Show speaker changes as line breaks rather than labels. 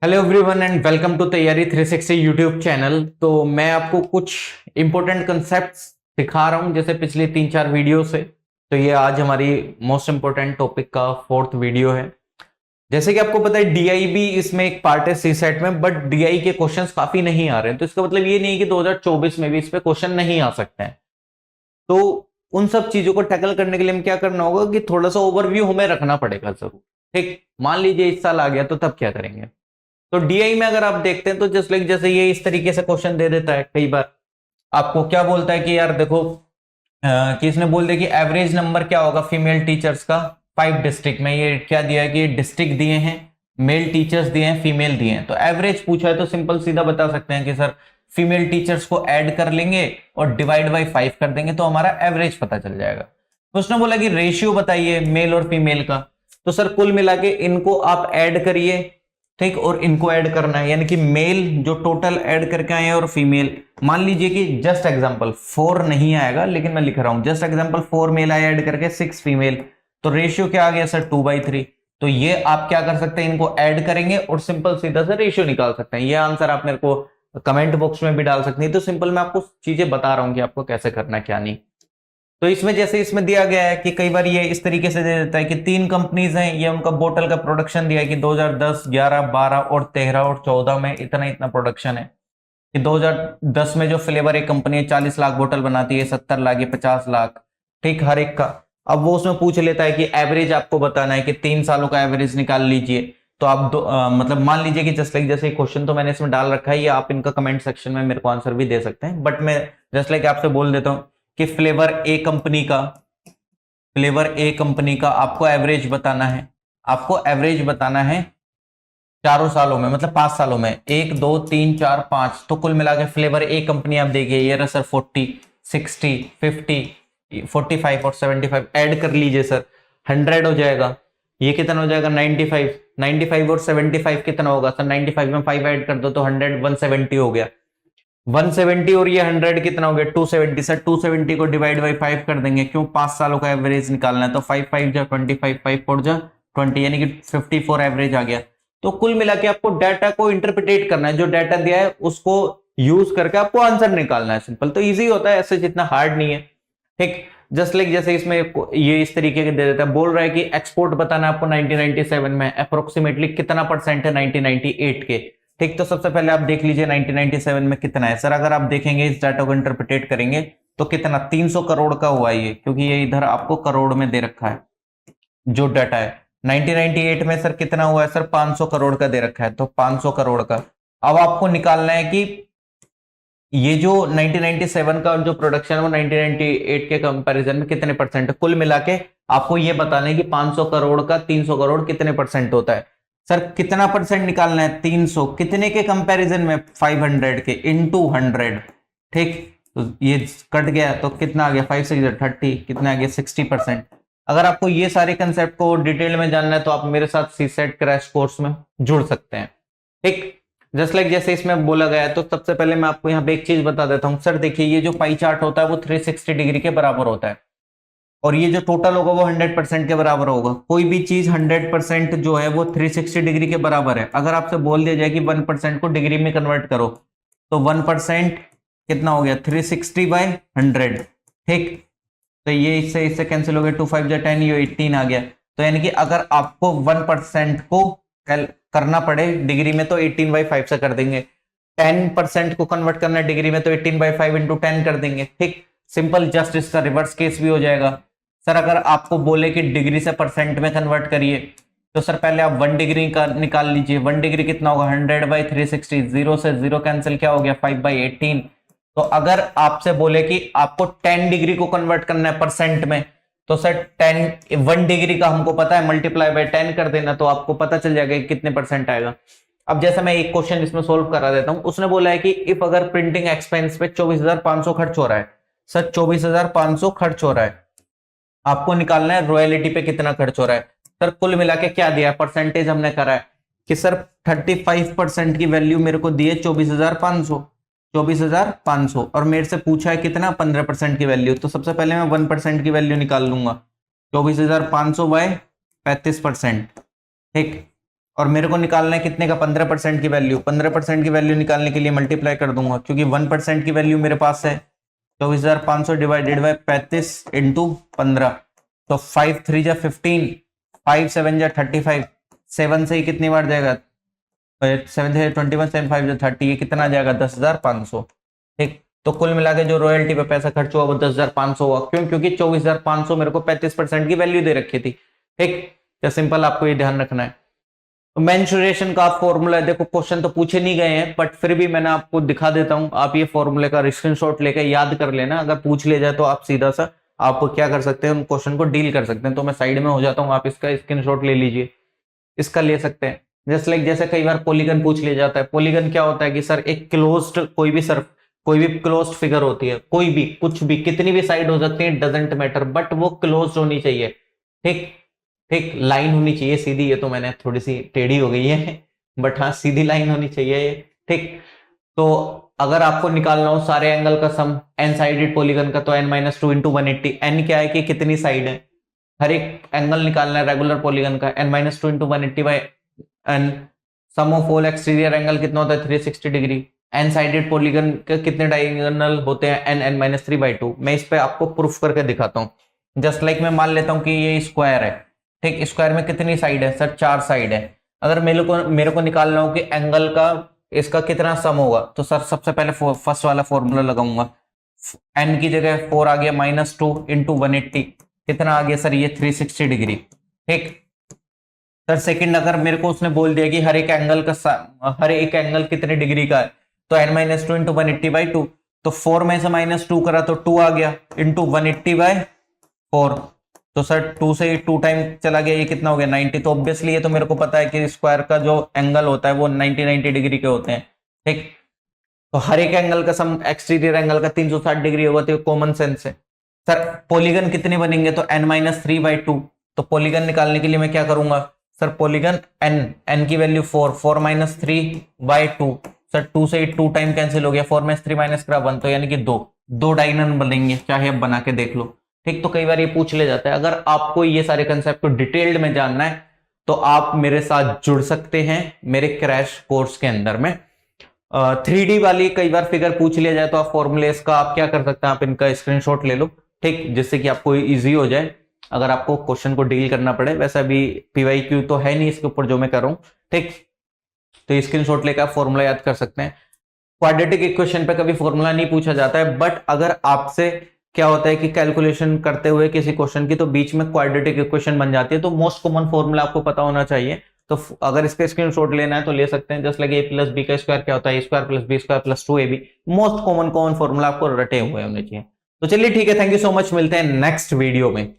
Hello everyone and welcome to Taiyari 360 YouTube channel. तो मैं आपको कुछ इंपॉर्टेंट कंसेप्ट्स सिखा रहा हूं जैसे पिछले 3-4 वीडियो से। तो ये आज हमारी मोस्ट इंपॉर्टेंट टॉपिक का फोर्थ वीडियो है। जैसे कि आपको पता है डीआई भी इसमें एक पार्ट है सी सेट में, बट डीआई के क्वेश्चंस काफी नहीं आ रहे हैं। तो इसका मतलब ये नहीं है कि 2024 में भी इस पे क्वेश्चन नहीं आ सकते हैं। तो उन सब चीजों को टैकल करने के लिए हमें क्या करना होगा कि थोड़ा सा ओवरव्यू हमें रखना पड़ेगा जरूर। ठीक, मान लीजिए इस साल आ गया तो तब क्या करेंगे। तो डीआई में अगर आप देखते हैं तो जस्ट लाइक जैसे ये इस तरीके से क्वेश्चन दे देता है। कई बार आपको क्या बोलता है कि यार देखो कि इसने बोल दिया कि एवरेज नंबर क्या होगा फीमेल टीचर्स का 5 डिस्ट्रिक्ट में। ये क्या दिया है कि डिस्ट्रिक्ट दिए हैं, मेल टीचर्स दिए हैं, फीमेल दिए हैं। तो एवरेज पूछा है तो सिंपल सीधा बता सकते हैं कि सर फीमेल टीचर्स को ऐड कर लेंगे और डिवाइड बाई 5 कर देंगे तो हमारा एवरेज पता चल जाएगा। तो उसने बोला कि रेशियो बताइए मेल और फीमेल का। तो सर कुल मिला के इनको आप ऐड करिए, ठीक, और इनको ऐड करना है, यानी कि मेल जो टोटल ऐड करके आए और फीमेल। मान लीजिए कि जस्ट एग्जांपल 4 नहीं आएगा लेकिन मैं लिख रहा हूं जस्ट एग्जांपल 4 मेल आए ऐड करके 6 फीमेल। तो रेशियो क्या आ गया सर 2/3। तो ये आप क्या कर सकते हैं, इनको ऐड करेंगे और सिंपल सीधा सा रेशियो निकाल सकते हैं। ये आंसर आप मेरे को कमेंट बॉक्स में भी डाल सकते हैं। तो सिंपल मैं आपको चीजें बता रहा हूं कि आपको कैसे करना है क्या नहीं। तो इसमें जैसे इसमें दिया गया है कि कई बार ये इस तरीके से दे देता है कि 3 कंपनीज हैं, ये उनका बोतल का प्रोडक्शन दिया है कि 2010, 11, 12 और 13 और 14 में इतना इतना प्रोडक्शन है। कि 2010 में जो फ्लेवर एक कंपनी है 40 लाख बोतल बनाती है, 70 लाख, ये 50 लाख, ठीक, हर एक का। अब वो उसमें पूछ लेता है कि एवरेज आपको बताना है कि 3 सालों का एवरेज निकाल लीजिए। तो आप मतलब मान लीजिए कि जस्ट लाइक जैसे क्वेश्चन तो मैंने इसमें डाल रखा है, ये आप इनका कमेंट सेक्शन में मेरे को आंसर भी दे सकते हैं, बट मैं जस्ट लाइक आपसे बोल देता हूं कि फ्लेवर ए कंपनी का आपको एवरेज बताना है। आपको एवरेज बताना है चारों सालों में, मतलब 5 सालों में, 1 2 3 4 5। तो कुल मिला के फ्लेवर ए कंपनी आप देखिए ये रहा सर 40, 60, 50, 45 और 75 ऐड कर लीजिए सर 100 हो जाएगा। ये कितना हो जाएगा 95। 95 और 75 कितना होगा सर, 95 में 5 ऐड कर दो तो 100, 170 हो गया। 170 और ये 100 कितना हो गया 270। सर 270 को डिवाइड बाई 5 कर देंगे, क्यों 5 सालों का एवरेज निकालना है। तो 5 5 जा 25, 5 4 जा 20, यानी कि 54 एवरेज आ गया। तो कुल मिला के आपको डाटा को इंटरप्रिटेट करना है, जो डाटा दिया है उसको यूज करके आपको आंसर निकालना है। सिंपल, तो इजी होता है, ऐसे जितना हार्ड नहीं है। ठीक, जस्ट लाइक जैसे इसमें ये इस तरीके के दे देता है, बोल रहा है कि एक्सपोर्ट बताना है आपको 1997 में अप्रोक्सीमेटली कितना परसेंट है 1998 के। ठीक, तो सबसे पहले आप देख लीजिए 1997 में कितना है सर। अगर आप देखेंगे इस डाटा को इंटरप्रिटेट करेंगे तो कितना 300 करोड़ का हुआ ये, क्योंकि ये इधर आपको करोड़ में दे रखा है जो डाटा है। 1998 में सर कितना हुआ है सर 500 करोड़ का दे रखा है, तो 500 करोड़ का। अब आपको निकालना है कि ये जो 1997 का जो प्रोडक्शन है वो 1998 के कंपैरिजन में कितने परसेंट है। कुल मिला के आपको ये बताना है कि 500 करोड़ का 300 करोड़ कितने परसेंट होता है। सर कितना परसेंट निकालना है 300 कितने के कंपैरिजन में 500 के इनटू 100। ठीक, तो ये कट गया तो कितना आ गया 5 6 30, कितना आ गया 60%। अगर आपको ये सारे कंसेप्ट को डिटेल में जानना है तो आप मेरे साथ सी सेट क्रैश कोर्स में जुड़ सकते हैं। ठीक, जस्ट लाइक जैसे इसमें बोला गया है। तो सबसे पहले मैं आपको यहाँ पे एक चीज बता देता हूँ सर, देखिए ये जो पाई चार्ट होता है वो 360 डिग्री के बराबर होता है और ये जो टोटल होगा वो 100% के बराबर होगा। कोई भी चीज 100% जो है वो 360 डिग्री के बराबर है। अगर आपसे बोल दिया जाए कि 1% को डिग्री में कन्वर्ट करो तो 1% कितना हो गया 360/100। ठीक, तो ये इससे इससे कैंसिल हो गया, 2 5 10, ये 18 आ गया। तो यानी कि अगर आपको 1% को करना पड़े डिग्री में तो 18/5 से कर देंगे। 10% को कन्वर्ट करना है डिग्री में तो 18/5 इंटू 10 कर देंगे। ठीक, सिंपल, जस्ट इसका रिवर्स केस भी हो जाएगा। सर अगर आपको बोले कि डिग्री से परसेंट में कन्वर्ट करिए तो सर पहले आप 1 डिग्री का निकाल लीजिए। 1 डिग्री कितना होगा 100/360, 0 से 0 कैंसिल, क्या हो गया 5/18। तो अगर आपसे बोले कि आपको 10 डिग्री को कन्वर्ट करना है परसेंट में तो सर 1 डिग्री का हमको पता है मल्टीप्लाई बाय 10 कर देना, तो आपको पता चल जाएगा कि कितने परसेंट आएगा। अब जैसे मैं एक क्वेश्चन इसमें सोल्व करा देता हूं। उसने बोला है कि इफ अगर प्रिंटिंग एक्सपेंस पे 24,500 खर्च हो रहा है, सर 24,500 खर्च हो रहा है, आपको निकालना है रॉयल्टी पे कितना खर्च हो रहा है। सर कुल मिला के क्या दिया है, परसेंटेज हमने करा है कि सर 35% की वैल्यू मेरे को दी है 24,500 और मेरे से पूछा है कितना 15% की वैल्यू। तो सबसे पहले मैं 1% की वैल्यू निकाल लूंगा, 24,500 बाय 35%। ठीक, और मेरे को निकालना है कितने का, 15% की वैल्यू। 15% की वैल्यू निकालने के लिए मल्टीप्लाई कर दूंगा, क्योंकि 1% की वैल्यू मेरे पास है 24,500 डिवाइडेड बाई 35 इंटू 15। तो 5 3 जा 15, 5 7 जा 35, 7 से ही कितनी बार जाएगा, 7 से 21, 7 5 जा 30, ये कितना आ जाएगा 10,500। ठीक, तो कुल मिला के जो रॉयल्टी पे पैसा खर्च हुआ वो 10,500 हुआ। क्यों? क्योंकि 24,500 मेरे को 35% की वैल्यू दे रखी थी। ठीक, तो सिंपल आपको ये ध्यान रखना है। तो मेंसुरेशन का फॉर्मूला है, देखो क्वेश्चन तो पूछे नहीं गए हैं, बट फिर भी मैंने आपको दिखा देता हूं। आप ये फॉर्मूले का स्क्रीनशॉट लेकर याद कर लेना, अगर पूछ ले जाए तो आप सीधा सा आप क्या कर सकते हैं, उन क्वेश्चन को डील कर सकते हैं। तो मैं साइड में हो जाता हूं, आप इसका स्क्रीनशॉट ले लीजिए, इसका ले सकते हैं। जस्ट लाइक जैसे कई बार पॉलीगन पूछ लिया जाता है। पॉलीगन क्या होता है कि सर एक क्लोज्ड कोई भी क्लोज्ड फिगर होती है, कोई भी कुछ भी कितनी भी साइड हो सकती है, डजंट मैटर, बट वो क्लोज्ड होनी चाहिए। ठीक ठीक, लाइन होनी चाहिए सीधी। ये तो मैंने थोड़ी सी टेढ़ी हो गई है, बट हाँ सीधी लाइन होनी चाहिए। ठीक, तो अगर आपको निकालना हो सारे एंगल का सम एन साइडेड पॉलीगन का, तो n-2 इंटू 180। एन क्या है कि कितनी साइड है, हर एक एंगल निकालना है रेगुलर पॉलीगन का। n-2 into 180 by n, sum of all exterior angle कितना होता है 360 डिग्री। एन साइडेड पॉलीगन के कितने डायगोनल होते हैं, n(n-3/2)। मैं इस पे आपको प्रूफ करके दिखाता हूं। जस्ट लाइक मैं मान लेता हूं कि ये स्क्वायर है। ठीक, स्क्वायर में कितनी साइड है सर, 4 साइड है। अगर मेरे को निकालना हो कि एंगल का इसका कितना सम होगा, तो सर सबसे पहले फर्स्ट वाला फॉर्मूला लगाऊंगा। n की जगह 4 आ गया, -2 इंटू 180, कितना आ गया सर ये 360 डिग्री। ठीक सर, सेकंड अगर मेरे को उसने बोल दिया कि हर एक एंगल कितने डिग्री का है, तो n-2 इंटू 180/2, तो 4 में से -2 करा तो 2 आ गया, इंटू 180/4। तो सर 2 से 2 टाइम चला गया, ये कितना हो गया 90। तो ऑब्वियसली ये तो मेरे को पता है कि स्क्वायर का जो एंगल होता है वो 90 डिग्री के होते हैं। ठीक, तो हर एक एंगल का सम एक्सटीरियर एंगल का 360 डिग्री होगा, तो कॉमन सेंस है। सर पॉलीगन कितने बनेंगे, तो n-3/2। तो पॉलीगन निकालने के लिए मैं क्या करूंगा सर, पॉलीगन n की वैल्यू 4 -3/2। सर 2 से 2 टाइम कैंसिल हो गया, 4 में 3 माइनस करा 1, तो यानी कि 2 डायगोनल बनेंगे, चाहे आप बना के देख लो। ठीक, तो कई बार ये पूछ ले जाता है। अगर आपको ये सारे कंसेप्ट को डिटेल्ड में जानना है तो आप मेरे साथ जुड़ सकते हैं मेरे क्रैश कोर्स के अंदर में। 3D वाली कई बार फिगर पूछ लिया जाए तो आप फॉर्मूलेस का आप क्या कर सकते हैं, आप इनका स्क्रीनशॉट ले लो। ठीक, जिससे कि आपको इजी हो जाए अगर आपको क्वेश्चन को डील करना पड़े। वैसा भी PYQ तो है नहीं इसके ऊपर जो मैं कर रहा हूं। ठीक, तो स्क्रीनशॉट लेकर आप फॉर्मूला याद कर सकते हैं। क्वाड्रेटिक इक्वेशन पे कभी फॉर्मूला नहीं पूछा जाता है, बट अगर आपसे क्या होता है कि कैलकुलेशन करते हुए किसी क्वेश्चन की तो बीच में क्वाड्रेटिक इक्वेशन बन जाती है, तो मोस्ट कॉमन फॉर्मूला आपको पता होना चाहिए। तो अगर इसका स्क्रीनशॉट लेना है तो ले सकते हैं। जस्ट लाइक a + b का स्क्वायर क्या होता है, a² + b² + 2ab। Most common formula आपको रटे हुए होने चाहिए। तो चलिए ठीक है, थैंक यू सो मच, मिलते हैं नेक्स्ट वीडियो में।